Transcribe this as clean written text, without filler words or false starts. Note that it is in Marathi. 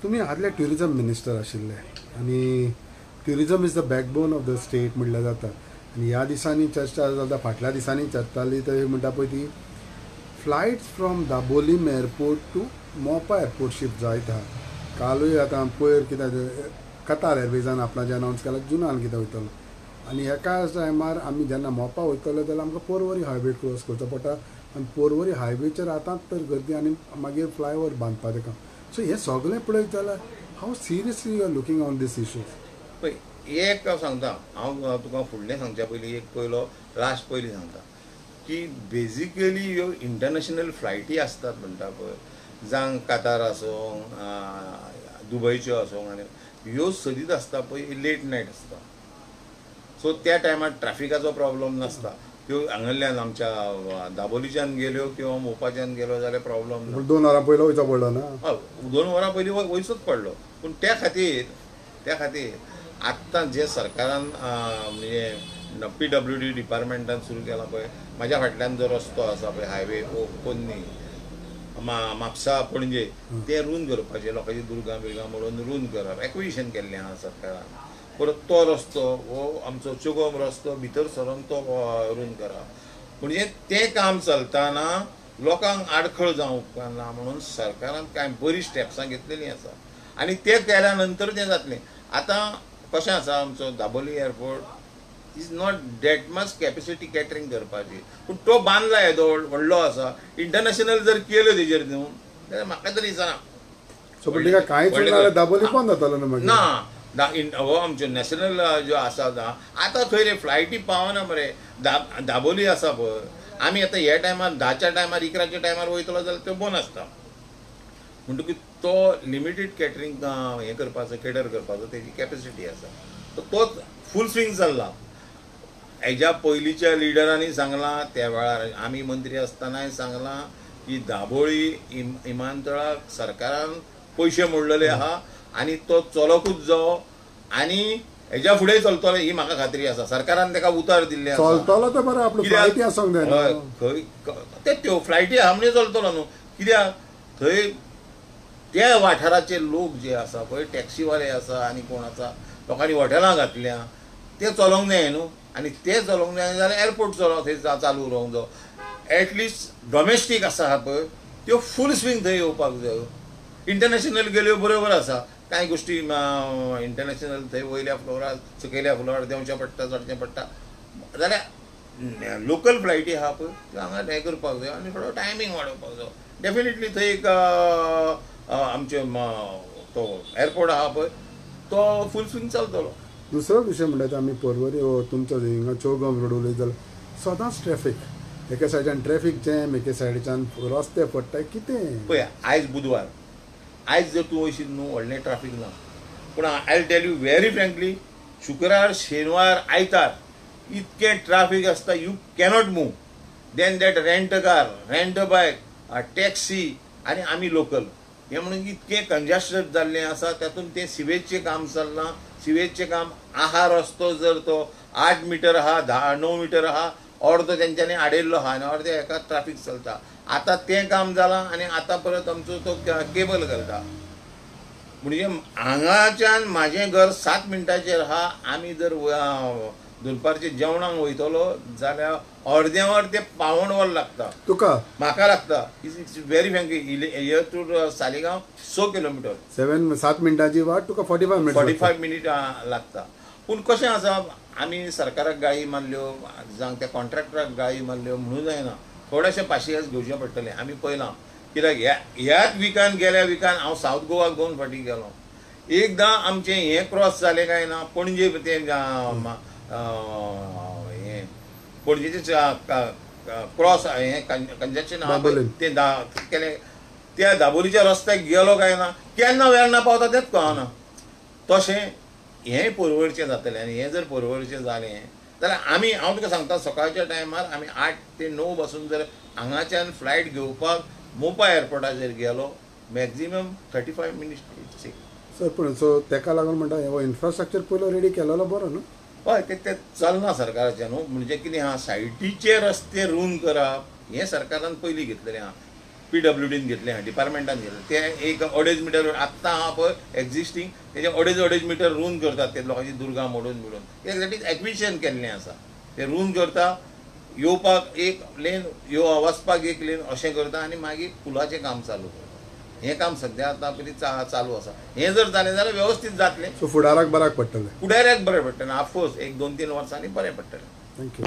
तुम्ही आदले ट्युरिजम मिनिस्टर आशिल्ले आनी tourism is the backbone of the state म्हटल्यार जाता. आनी ह्या दिसांनी चर्चा जाता, फाटल्या दिसांनी चर्चाली थंय म्हणटा पळय ती flights from Dabolim airport to Mopa airport shift जायत आहा. कालूय आतां पयर कितें कतार एअरवेजान आपणाचें अनावन्स केलां जुनान कितें वयतलो. आनी एका टायमार आमी जेन्ना मोपा वयतले जाल्यार आमकां पोरवरी हायवे क्रॉस करचो पडटा. आनी पोरवरी हायवेचेर आतांच तर गर्दी आनी मागीर फ्लायओवर बांदपा तेका. सो हें सगळें पळयत जाल्यार how seriously you are looking on this issues. पळय एक सांगता हांव तुका फुडलें सांगच्या पयलीं एक पयलो लास्ट पयलीं सांगता की बेजिकली ह्यो इंटरनॅशनल फ्लायटी आसतात म्हणटा पळय, जावं कतार आसूं दुबयच्यो आसूं, आनी ह्यो सदींच आसता पळय लेट नायट आसता. सो त्या टायमार ट्रॅफिकाचो प्रॉब्लम नासता. त्यो हांगांतल्यान आमच्या दाबोलीच्यान गेल्यो किंवा मोपाच्यान गेलो जाल्यार प्रॉब्लम ना. 2 वरां पयलो वयचो पडलो ना. 2 वरां पयलीं वयचोच पडलो. पूण त्या खातीर आत्तां जे सरकारान म्हणजे PWD डिपार्टमेंटान सुरू केला पळय, म्हाज्या फाटल्यान जो रस्तो आसा पळय हायवे पोन्नी म्हापसा पणजे ते रूंद करपाचे, लोकांची दुर्गा बिर्गा म्हणून रूंद करप एक्विजिशन केल्लें आहा सरकारान. परत तो रस्तो हो आमचो चुगोम रस्तो भितर सरून तो रूंद करप. म्हणजे तें काम चलताना लोकांक आडखळ जावं उपकारना म्हणून सरकारान कांय बरी स्टेप्सां घेतलेलीं आसा आनी ते केल्या नंतर तें जातलें. आतां कशें आसा, आमचो Dabolim airport is not that much capacity catering करपाची, पूण तो बांदला येदो व्हडलो आसा. इंटरनॅशनल जर केलो तेजेर न्हू जाल्यार म्हाका तरी दिसना. सो पण तिका कांयच जाल्यार दाबोली बंद जातालो न्हू मागीर. ना हो आमच्यो नॅशनल ज्यो आसा आतां थंय रे फ्लायटी पावना मरे. दाबोली आसा पळय, आमी आतां ह्या टायमार 10च्या टायमार 11च्या टायमार वयतलो जाल्यार तो बंद आसता. म्हणटकीर तो लिमिटेड कॅटरिंग हें करपाचो केटर करपाचो तेजी कॅपेसिटी आसा. तोच फूल स्विंग चल्ला. हेज्या पयलींच्या लिडरांनी सांगलां, त्या वेळार आमी मंत्री आसतनाय सांगलां की दाबोळी विमानतळाक सरकारान पयशे मोडलेले आहा आनी तो चलोकूच जावो आनी हेज्या फुडेंय चलतलो ही म्हाका खात्री आसा. सरकारान ताका उतार दिल्लें आसा. चलतलो तर बरें, आपलो फ्लायटी आसूंक जाय. खंय त्यो फ्लायटी आमने चलतलो न्हू. कित्याक थंय त्या वाठाराचे लोक जे आसा पळय, टॅक्सीवाले आसा आनी कोण आसा, लोकांनी हॉटेलां घातल्या, ते चलोंक जाय न्हू. आनी ते चलोंक जाय जाल्यार एअरपोर्ट थंय चालू उरोंक जायो. एटलिस्ट डॉमेस्टीक आसा पळय त्यो फूल स्विंग थंय येवपाक जायो. इंटरनॅशनल गेल्यो बरोबर आसा, कांय गोश्टी इंटरनॅशनल थंय वयल्या फ्लोरार सकयल्या फ्लोरार देंवचें पडटा, चडचें पडटा, जाल्यार लोकल फ्लायटी आहा पळय त्यो हांगा हें करपाक जाय आनी थोडो टायमींग वाडोवपाक जायो. डेफिनेटली थंय एक आमचे तो एअरपोर्ट आहा पळय तो फूल स्विंग चलतलो. दुसरो विशय म्हणटा आमी परवरी तुमचो हिंगा चौगाम रोड उलयत जाल्यार सदांच ट्रॅफीक. एका सायडीच्यान ट्रॅफीक जॅम, एके सायडीच्यान रस्ते पडटाय. कितें पळय आयज बुधवार, आयज जर तूं वयशीत न्हू व्हडलें ट्रॅफीक ना. पूण I will tell you very frankly, शुक्रार शेनवार आयतार इतकें ट्रॅफीक आसता, you cannot move. Then that rent a car, rent a bike, taxi आनी आमी लोकल हें म्हणून इतकें कंजेस्टेड जाल्लें आसा. तातूंत तें सिवेजचें काम चल्लां. सिवेजचें काम आहा रस्तो जर तो 8 मिटर आहा, 9 मिटर आहा, अर्दो तेंच्यांनी आडयल्लो आहा आनी अर्दे हेका ट्रॅफीक चलता. आतां तें काम जालां आनी आतां परत आमचो तो केबल घालता. म्हणजे हांगाच्यान म्हाजें घर 7 मिनटाचेर आहा. आमी जर दुनपारच्या जेवणाक वयतलो जाल्यार अर्दें वर ते पावण वर लागता तुका. म्हाका लागता. It's very frankly here to Saligao 6 kilometre. 7 मिनटाची वाट तुका 45 मिनिट लागता. पूण कशें आसा, आमी सरकाराक गाळी मारल्यो जावं त्या कॉन्ट्रॅक्टराक गाळी मारल्यो म्हणून जायना. थोडेशें पाशियेंस घेवचें पडटलें. आमी पळयलां कित्याक ह्याच विकान गेल्या विकान हांव सावथ गोवाक 2 फावटी गेलो. एकदां आमचें हें क्रॉस जालें काय ना, पणजे तें हें पणजेचें क्रॉस हें कंजेक्शन आहा तें केलें. त्या दाबोलीच्या रस्त्याक गेलो काय ना, केन्ना वेळ ना पावता तेंच कळना. तशें हें परवडचें जातलें. आनी हें जर परवडचें जालें जाल्यार हांव तुका सांगता, सकाळच्या टायमार आमी 8 ते 9 पासून जर हांगाच्यान फ्लायट घेवपाक मोपा एअरपोर्टाचेर गेलो, मॅक्झिमम 35 मिनिट्स. सर पूण सो तेका लागून म्हणटा हो इन्फ्रास्ट्रक्चर पयलो रेडी केलेलो बरो न्हू. हय तें चलना सरकाराचें न्हू. म्हणजे कितें आहा, सायटीचे रस्ते रूंद करप हें सरकारान पयलीं घेतलेलें आहा. PWDन घेतलें डिपार्टमेंटान घेतलें ते एक 2.5 मिटर आत्तां आहा पळय एक्झिस्टींग तेजे 2.5 मिटर रूंद करतात ते लोकांची दुर्गा मोडून मिळून एक दॅट इज एक्विशन केल्लें आसा ते रूंद करता येवपाक एक लेन वचपाक एक लेन अशें करता आनी मागीर पुलाचें काम चालू करता हें काम सद्या आतां पयलीं चालू आसा हें जर जालें जाल्यार वेवस्थीत जातलें सो फुडाराक बऱ्याक पडटलें फुडाऱ्याक बरें पडटलें ऑफकोर्स एक 2-3 वर्सांनी बरें पडटलें थँक्यू